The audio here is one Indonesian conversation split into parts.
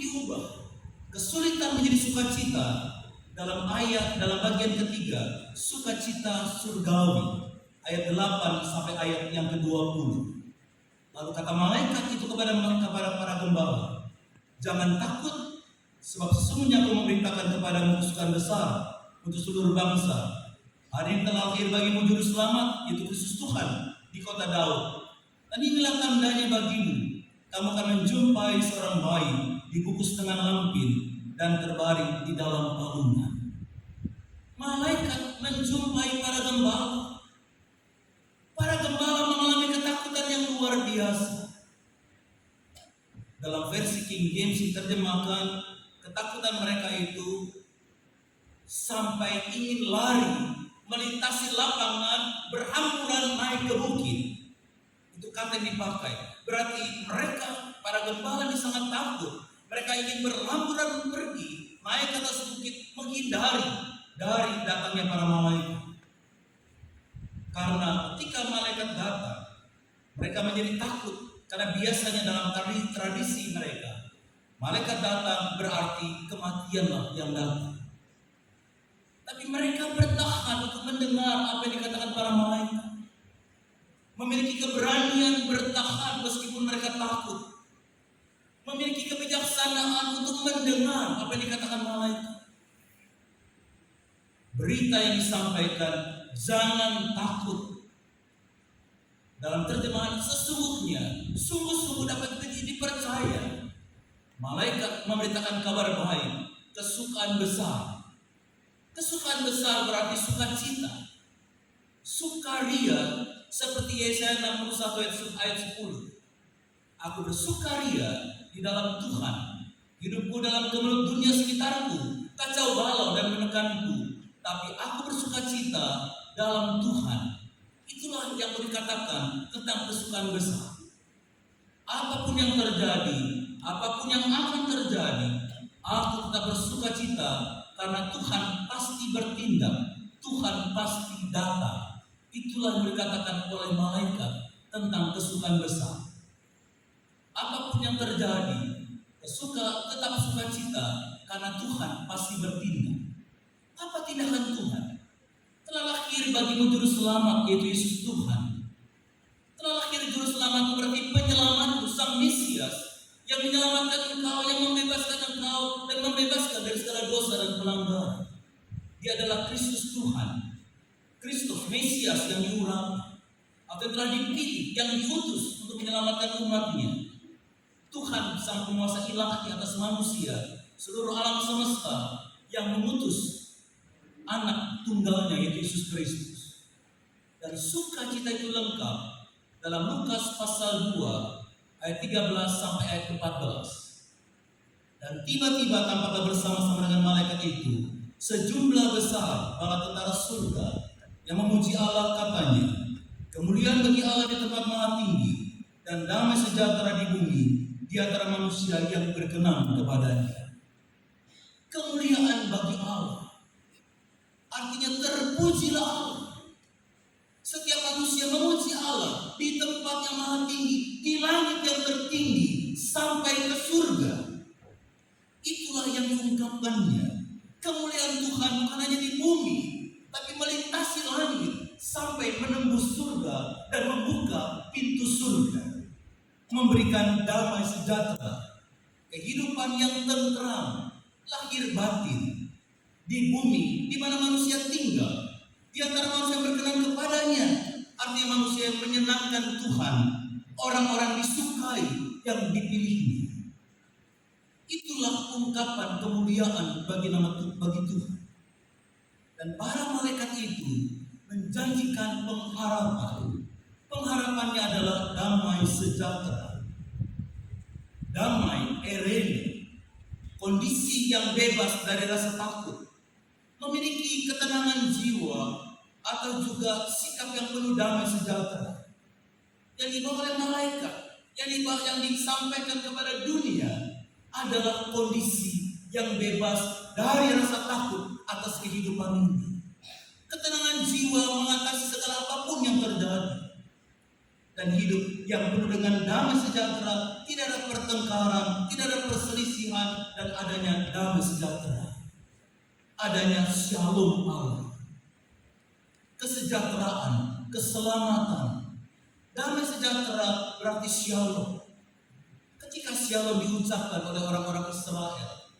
diubah. Kesulitan menjadi sukacita dalam bagian ketiga, sukacita surgawi. Ayat 8 sampai ayat yang ke-20. Lalu kata malaikat itu kepada para gembala, jangan takut, sebab sesungguhnya aku memberitakan kepadamu kesukaan besar untuk seluruh bangsa. Hari ini telah lahir bagimu juru selamat, yaitu Kristus Tuhan di kota Daud. Dan inilah tandanya bagimu, kamu akan menjumpai seorang bayi dibungkus dengan lampin dan terbaring di dalam palungan. Malaikat menjumpai para gembala. Para gembala mengalami ketakutan yang luar biasa. Dalam versi King James diterjemahkan, ketakutan mereka itu sampai ingin lari, melintasi lapangan, berhamburan naik ke bukit. Itu kata yang dipakai. Berarti mereka, para gembala ini sangat takut. Mereka ingin berhamburan pergi, naik ke atas bukit, menghindari dari datangnya para malaikat. Karena ketika malaikat datang, mereka menjadi takut. Karena biasanya dalam tradisi mereka, malaikat datang berarti kematianlah yang datang. Tapi mereka bertahan untuk mendengar apa yang dikatakan para malaikat. Memiliki keberanian bertahan meskipun mereka takut. Memiliki kebijaksanaan untuk mendengar apa yang dikatakan malaikat. Berita yang disampaikan, jangan takut. Dalam terjemahan sesungguhnya, sungguh-sungguh dapat dipercaya. Malaikat memberitakan kabar baik, kesukaan besar. Kesukaan besar berarti sukacita. Sukaria seperti Yesaya 61 ayat 10. Aku bersukaria di dalam Tuhan. Hidupku dalam kemelut dunia sekitarku kacau balau dan menekanku. Tapi aku bersukacita dalam Tuhan. Itulah yang dikatakan tentang kesukaan besar. Apapun yang terjadi, apapun yang akan terjadi, aku tetap bersukacita karena Tuhan pasti bertindak, Tuhan pasti datang. Itulah yang dikatakan oleh malaikat tentang kesukaan besar. Apapun yang terjadi, tetap sukacita karena Tuhan pasti bertindak. Apa tindakan Tuhan? Telah lahir bagimu juru selamat, yaitu Yesus Tuhan. Telah lahir juru selamat berarti penyelamatmu, Sang Mesias, yang menyelamatkan engkau, yang membebaskan engkau dan membebaskan dari segala dosa dan pelanggaran. Dia adalah Kristus Tuhan, Kristus Mesias yang diurapi, atau yang telah dipilih, yang diutus untuk menyelamatkan umatnya. Tuhan Sang Penguasa ilahi atas manusia, seluruh alam semesta, yang mengutus anak tunggalnya yaitu Yesus Kristus. Dan sukacita itu lengkap dalam Lukas pasal 2 ayat 13 sampai ayat 14. Dan tiba-tiba tampaklah bersama-sama dengan malaikat itu sejumlah besar para tentara surga yang memuji Allah, katanya, kemuliaan bagi Allah di tempat maha tinggi dan damai sejahtera di bumi di antara manusia yang berkenan kepadanya. Kemuliaan bagi Allah artinya terpujilah Allah. Setiap manusia memuji Allah di tempat yang maha tinggi, di langit yang tertinggi, sampai ke surga. Itulah yang diungkapkannya. Kemuliaan Tuhan bukan hanya di bumi, tapi melintasi langit sampai menembus surga dan membuka pintu surga, memberikan damai sejahtera, kehidupan yang tentram, lahir batin di bumi di mana manusia tinggal, di antara manusia yang berkenan kepadanya, artinya manusia yang menyenangkan Tuhan, orang-orang disukai yang dipilihnya. Itulah ungkapan kemuliaan bagi Tuhan. Dan para malaikat itu menjanjikan pengharapan. Pengharapannya adalah damai sejahtera, damai erene, kondisi yang bebas dari rasa takut, memiliki ketenangan jiwa, atau juga sikap yang penuh damai sejahtera yang dibawa oleh malaikat, yang disampaikan kepada dunia adalah kondisi yang bebas dari rasa takut atas kehidupan ini. Ketenangan jiwa mengatasi segala apapun yang terjadi, dan hidup yang penuh dengan damai sejahtera. Tidak ada pertengkaran, tidak ada perselisihan, dan adanya damai sejahtera. Adanya shalom Allah. Kesejahteraan, keselamatan. Damai sejahtera berarti shalom. Ketika shalom diucapkan oleh orang-orang Israel,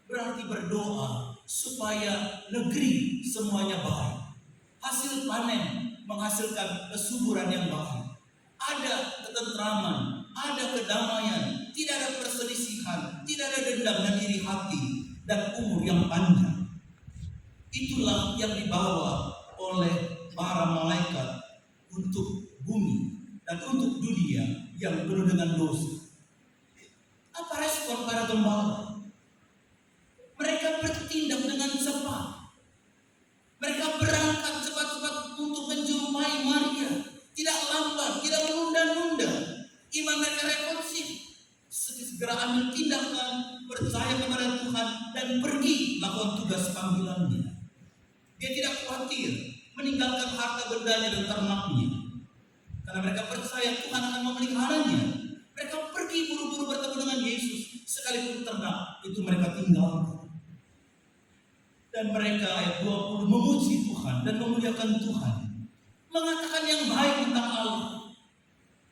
berarti berdoa supaya negeri semuanya baik. Hasil panen menghasilkan kesuburan yang baik. Ada ketentraman, ada kedamaian, tidak ada perselisihan, tidak ada dendam dan iri hati, dan umur yang panjang. Itulah yang dibawa oleh para malaikat untuk bumi dan untuk dunia yang penuh dengan dosa. Apa respon para gembala? Mereka bertindak dengan cepat. Mereka berangkat cepat-cepat untuk menjumpai Maria. Tidak lambat, tidak menunda-nunda. Iman mereka responsif. Segera ambil tindakan, percaya kepada Tuhan, dan pergi lakukan tugas panggilannya. Dia tidak khawatir meninggalkan harta bendanya dan ternaknya. Karena mereka percaya Tuhan akan memeliharanya. Mereka pergi buru-buru bertemu dengan Yesus. Sekalipun ternak, itu mereka tinggalkan. Dan mereka ayat 20 memuji Tuhan dan memuliakan Tuhan. Mengatakan yang baik tentang Allah.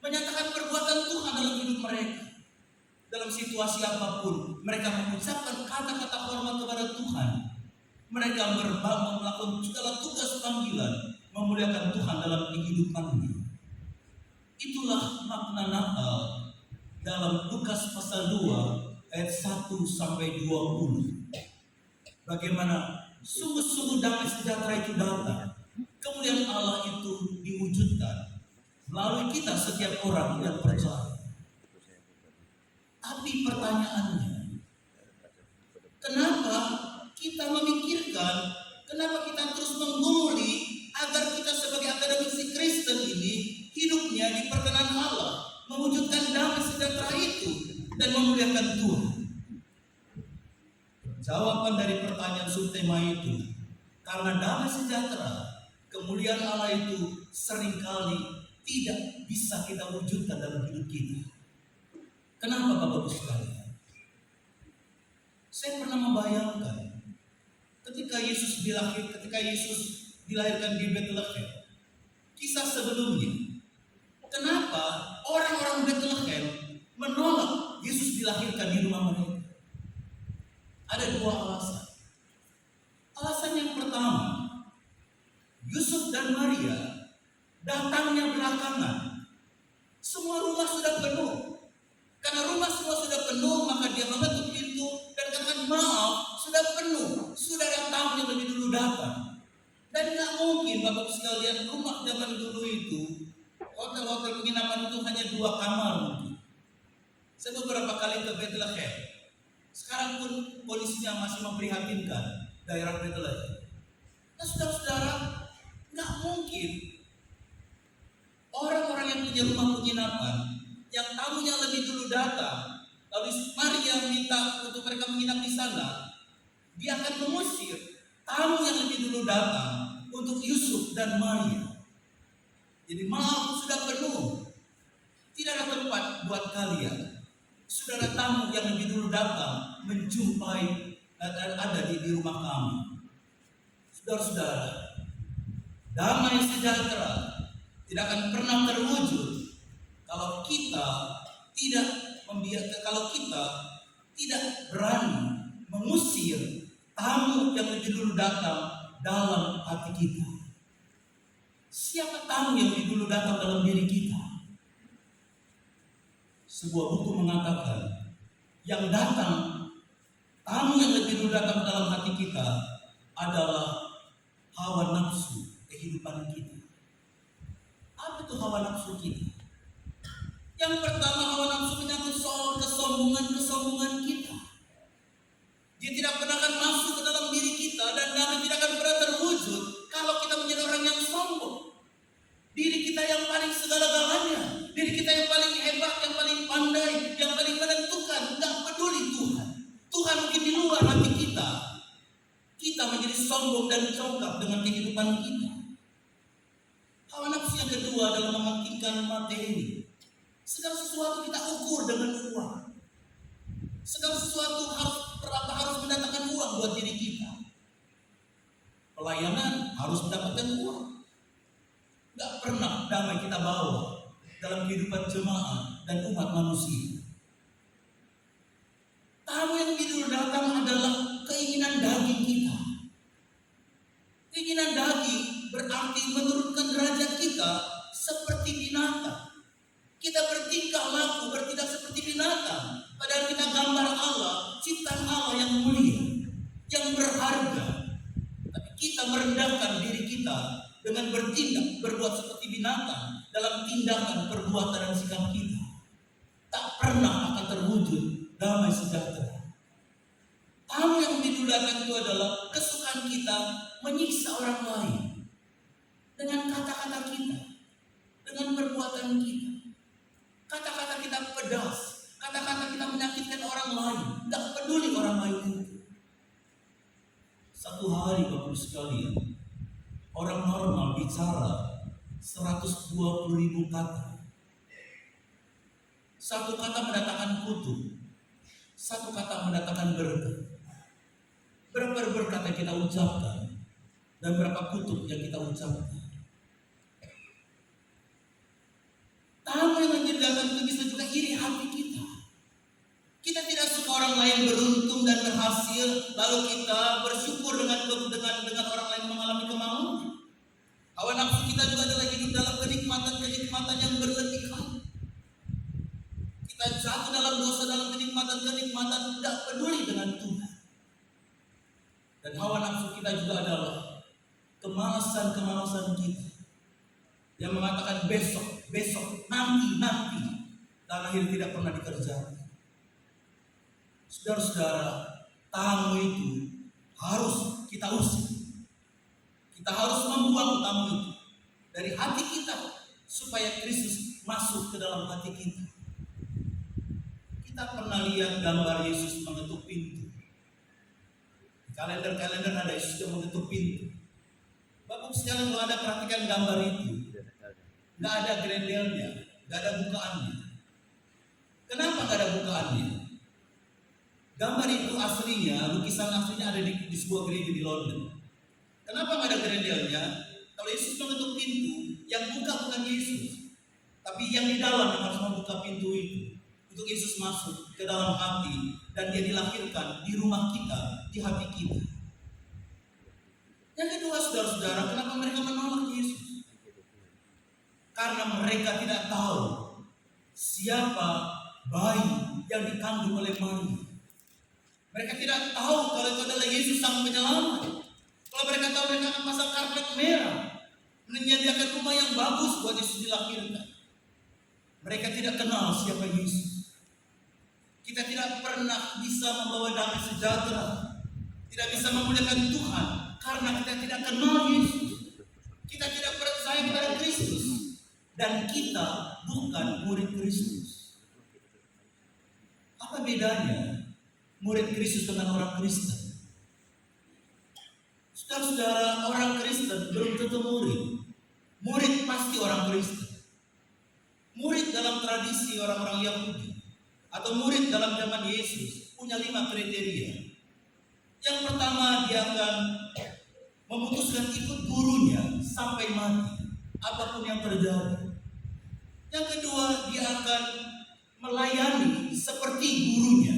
Menyatakan perbuatan Tuhan dalam hidup mereka. Dalam situasi apapun, mereka mengucapkan kata-kata hormat kepada Tuhan. Mereka melakukan segala tugas panggilan, memuliakan Tuhan dalam kehidupannya. Itulah makna Natal dalam Lukas pasal 2 ayat 1 sampai 20. Bagaimana sungguh-sungguh damai sejahtera itu datang. Kemuliaan Allah itu diwujudkan melalui kita setiap orang yang percaya. Tapi pertanyaannya, kenapa kita memikirkan, kenapa kita terus menggumuli agar kita sebagai akademisi Kristen ini hidupnya di perkenan Allah, mewujudkan damai sejahtera itu dan memuliakan Tuhan? Jawaban dari pertanyaan subtema itu, karena damai sejahtera, kemuliaan Allah itu seringkali tidak bisa kita wujudkan dalam hidup kita. Kenapa Bapak Ibu sekalian? Saya pernah membayangkan ketika Yesus dilahirkan di Bethlehem, kisah sebelumnya, kenapa orang-orang Bethlehem menolak Yesus dilahirkan di rumah mereka? Ada dua alasan. Alasan yang pertama, Yusuf dan Maria datangnya belakangan. Semua rumah sudah penuh. Karena rumah semua sudah penuh, maka dia mengetuk pintu dan katakan, maaf, sudah penuh. Sudah ada tamu yang lebih dulu datang. Dan tidak mungkin Bapak sekalian, rumah zaman dulu itu, hotel-hotel penginapan itu hanya 2 kamar mungkin. Saya beberapa kali ke Bethlehem. Sekarang pun kondisinya masih memprihatinkan daerah Bethlehem. Nah saudara-saudara, nggak mungkin orang-orang yang punya rumah penginapan, yang tamunya lebih dulu datang, lalu Maria minta untuk mereka menginap di sana, dia akan mengusir tamu yang lebih dulu datang untuk Yusuf dan Maria. Jadi malam sudah penuh, tidak ada tempat buat kalian. Sudah ada tamu yang lebih dulu datang menjumpai dan ada di rumah kami. Saudara-saudara, damai sejahtera tidak akan pernah terwujud kalau kita tidak berani mengusir tamu yang lebih dulu datang dalam hati kita. Siapa tamu yang lebih dulu datang dalam diri kita? Sebuah buku mengatakan, yang datang, tamu yang lebih dulu datang dalam hati kita adalah hawa nafsu kehidupan kita. Apa itu hawa nafsu kita? Yang pertama, hawa nafsu menyangkut soal kesombongan kita. Dia tidak pernah akan masuk ke dalam diri kita dan damai tidak akan pernah terwujud kalau kita menjadi orang yang sombong. Diri kita yang paling segala-galanya, diri kita yang paling hebat, yang paling pandai, yang paling menentukan, tidak peduli Tuhan. Tuhan mungkin di luar hati kita. Kita menjadi sombong dan congkak dengan kehidupan kita. Hawa nafsu yang kedua adalah mementingkan materi. Segala sesuatu kita ukur dengan uang. Segala sesuatu harus buat diri kita. Pelayanan harus mendapatkan uang. Gak pernah damai kita bawa dalam kehidupan jemaat dan umat manusia. Tamu yang begitu datang adalah keinginan daging kita. Keinginan daging berarti menurunkan derajat kita seperti binatang. Kita bertingkah laku, bertindak seperti binatang. Padahal kita gambar Allah, ciptaan Allah yang mulia, yang berharga. Tapi kita merendahkan diri kita dengan bertindak, berbuat seperti binatang dalam tindakan, perbuatan, dan sikap kita. Tak pernah akan terwujud damai sejahtera. Tamu yang begitu datang itu adalah kesukaan kita menyiksa orang lain dengan kata-kata kita, dengan perbuatan kita. Kata-kata kita pedas, kata-kata kita menyakitkan orang lain, tidak peduli orang lain itu. Satu hari Bapak sekalian, orang normal bicara 120.000 kata. Satu kata mendatangkan kutuk, satu kata mendatangkan berkat. Berapa berkat yang kita ucapkan dan berapa kutuk yang kita ucapkan. Tamu yang menjadikan itu bisa juga iri hati kita. Kita tidak suka orang lain beruntung dan berhasil, lalu kita bersyukur dengan orang lain mengalami kemauan. Hawa nafsu kita juga adalah hidup dalam kenikmatan yang berlebihan. Kita jatuh dalam dosa, dalam kenikmatan tidak peduli dengan Tuhan. Dan hawa nafsu kita juga adalah kemalasan kita yang mengatakan besok, nanti, dan akhirnya tidak pernah dikerjakan. Saudara-saudara, tamu itu harus kita usir. Kita harus membuang tamu itu dari hati kita supaya Kristus masuk ke dalam hati kita. Kita pernah lihat gambar Yesus mengetuk pintu. Di kalender ada Yesus yang mengetuk pintu. Bapak sekalian, kalau Anda perhatikan gambar itu, nggak ada grendelnya, nggak ada bukaannya. Kenapa nggak ada bukaannya? Gambar itu aslinya, lukisan aslinya ada di sebuah gereja di London. Kenapa nggak ada grendelnya? Kalau Yesus mengetuk pintu, yang buka bukan Yesus, tapi yang di dalam yang harus membuka pintu itu untuk Yesus masuk ke dalam hati dan dia dilahirkan di rumah kita, di hati kita. Yang kedua, saudara-saudara, kenapa mereka menolak Yesus? Karena mereka tidak tahu siapa bayi yang dikandung oleh Maria. Mereka tidak tahu kalau itu adalah Yesus sang penyelamat. Kalau mereka tahu, mereka akan pasang karpet merah, menyediakan rumah yang bagus buat Yesus dilahirkan. Mereka tidak kenal siapa Yesus. Kita tidak pernah bisa membawa damai sejahtera, tidak bisa memuliakan Tuhan karena kita tidak kenal Yesus. Kita tidak percaya kepada Kristus. Dan kita bukan murid Kristus. Apa bedanya murid Kristus dengan orang Kristen? Saudara-saudara, orang Kristen belum tentu murid. Murid pasti orang Kristen. Murid dalam tradisi orang-orang Yahudi atau murid dalam zaman Yesus punya 5 kriteria. Yang pertama, dia akan memutuskan ikut gurunya sampai mati, apapun yang terjadi. Yang kedua, dia akan melayani seperti gurunya.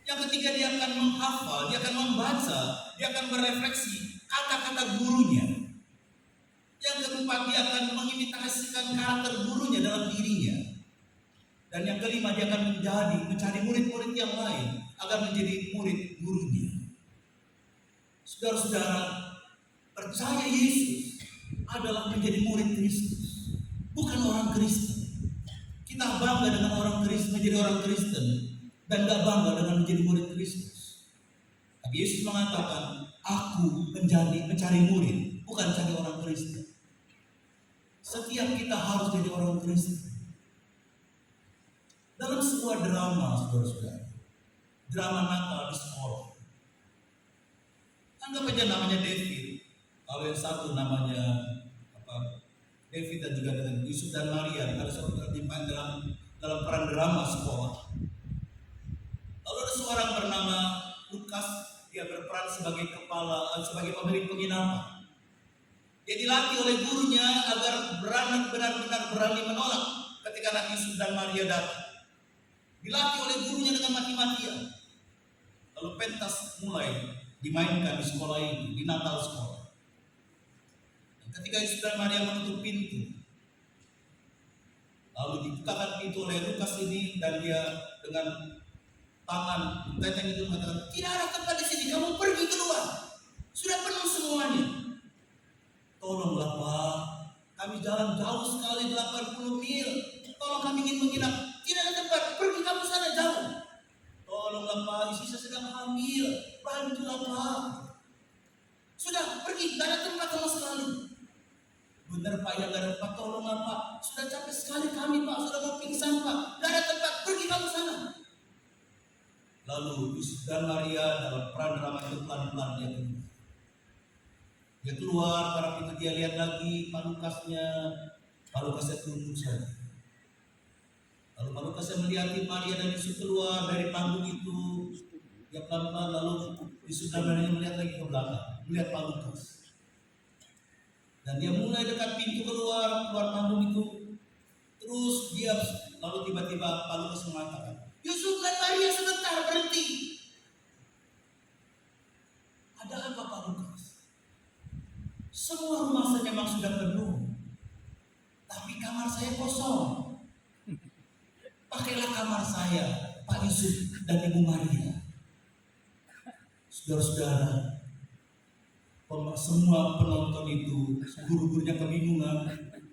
Yang ketiga, dia akan menghafal, dia akan membaca, dia akan merefleksi kata-kata gurunya. Yang keempat, dia akan mengimitasikan karakter gurunya dalam dirinya. Dan yang kelima, dia akan mencari murid-murid yang lain agar menjadi murid gurunya. Saudara-saudara, percaya Yesus adalah menjadi murid Kristus, bukan orang Kristen. Kita bangga dengan orang Kristen, menjadi orang Kristen, dan gak bangga dengan menjadi murid Kristus. Tapi Yesus mengatakan, aku mencari murid, bukan cari orang Kristen. Setiap kita harus jadi orang Kristen. Dalam sebuah drama, saudara-saudara, drama Natal di sekolah, anggap aja namanya David, kalau yang satu namanya David, dan juga dengan Yusuf dan Maria, ada seorang terlibat dalam peran drama sekolah. Lalu ada seorang bernama Lukas dia berperan sebagai sebagai pemilik penginapan. Dia dilatih oleh gurunya agar benar-benar berani menolak ketika Nabi Yusuf dan Maria datang. Dilatih oleh gurunya dengan mati-matian. Lalu pentas mulai dimainkan di sekolah ini, di Natal sekolah. Dan ketika Yusuf dan Maria menutup pintu, lalu dibukakan pintu oleh Lukas ini, dan dia dengan tangan teteng itu mengatakan, tidak ada tempat di sini, kamu pergi keluar, sudah penuh semuanya. Tolonglah Pak, kami jalan jauh sekali 80 mil, tolong kami ingin menginap, tidak ada tempat, pergi kamu sana jauh. Tolonglah Pak, istri saya sedang hamil, bantulah Pak. Sudah pergi, tidak ada tempat sama sekali. Benar Pak, ya tidak ada tempat, tolonglah Pak, sudah capek sekali kami Pak, sudah mau pingsan Pak, tidak ada tempat, pergi kamu sana. Lalu Yusuf dan Maria dalam peran drama itu pelan-pelan dia keluar, para pintu dia lihat lagi Pak Lukasnya tunduk saja. Lalu Pak Lukasnya melihat Maria dan Yusuf keluar dari panggung itu, dia pelan-pelan, lalu Yusuf dan Maria melihat lagi ke belakang, melihat Pak Lukas. Dan dia mulai dekat pintu keluar panggung itu, terus dia lalu tiba-tiba Pak Lukas mengatakan, Yusuf dan Maria sebentar berhenti. Ada apa Pak Lukas? Semua rumah saya memang sudah penuh, tapi kamar saya kosong. Pakailah kamar saya, Pak Yusuf dan Ibu Maria. Saudara-saudara, semua penonton itu, guru-gurunya kebingungan,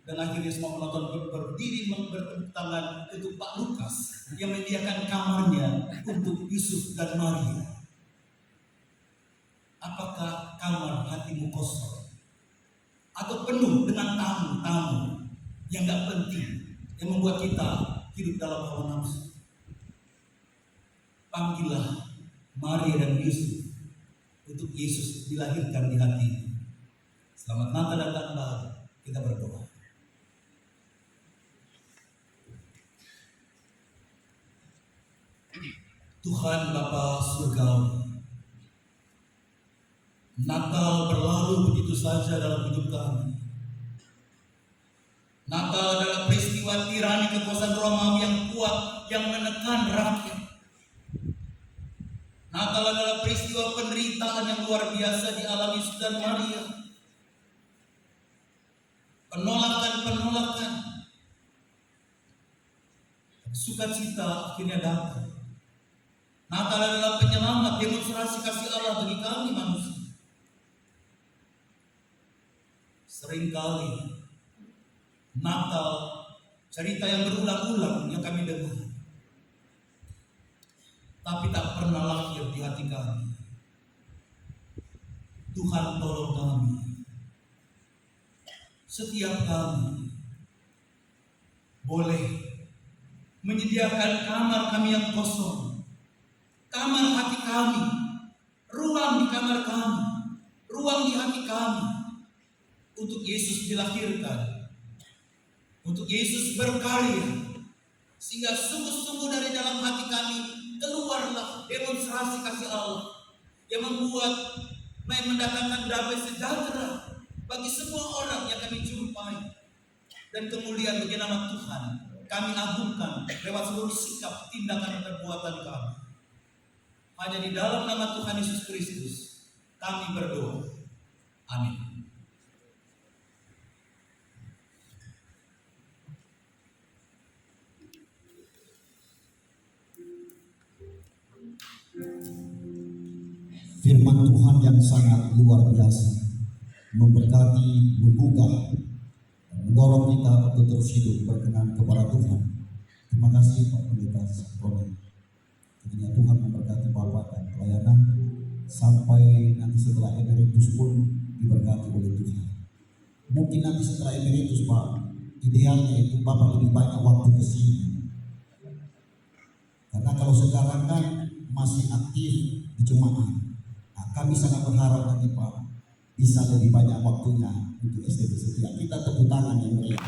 dan akhirnya semua penonton berdiri bertepuk tangan untuk Pak Lukas yang menyediakan kamarnya untuk Yusuf dan Maria. Apakah kamar hatimu kosong atau penuh dengan tamu-tamu yang gak penting, yang membuat kita hidup dalam hawa nafsu? Panggillah Maria dan Yusuf untuk Yesus dilahirkan di hati. Selamat Natal dan Tahun Baru. Kita berdoa. Tuhan Bapa Surgawi, Natal berlalu begitu saja dalam hidup kami. Natal adalah peristiwa tirani kekuasaan Romawi yang kuat yang menekan rakyat. Natal adalah peristiwa penderitaan yang luar biasa dialami Yusuf dan Maria. Penolakan, sukacita akhirnya datang. Natal adalah penyelamat, demonstrasi kasih Allah bagi kami manusia. Seringkali Natal cerita yang berulang-ulang yang kami dengar, tapi tak pernah lahir di hati kami. Tuhan tolong kami. Setiap kami boleh menyediakan kamar kami yang kosong, kamar hati kami, ruang di kamar kami, ruang di hati kami, untuk Yesus dilahirkan, untuk Yesus berkarya, sehingga sungguh-sungguh dari dalam hati kami keluarlah demonstrasi kasih Allah yang mendatangkan damai sejahtera bagi semua orang yang kami jumpai, dan kemuliaan bagi nama Tuhan kami agungkan lewat seluruh sikap, tindakan, dan perbuatan kami. Hanya di dalam nama Tuhan Yesus Kristus kami berdoa. Amin. Firman Tuhan yang sangat luar biasa memberkati, menggugah, mendorong kita untuk terus hidup berkenan kepada Tuhan. Terima kasih Pak Pendeta Saproni. Kiranya Tuhan memberkati Bapak dan pelayanan sampai nanti setelah emeritus pun diberkati oleh Tuhan. Mungkin nanti setelah emeritus Pak, idealnya itu Bapak lebih banyak waktu ke sini. Karena kalau sekarang kan masih aktif di jemaat. Nah, kami sangat berharap nanti Pak bisa lebih banyak waktunya untuk SDB Setia. Kita tepuk tangan yang meriah.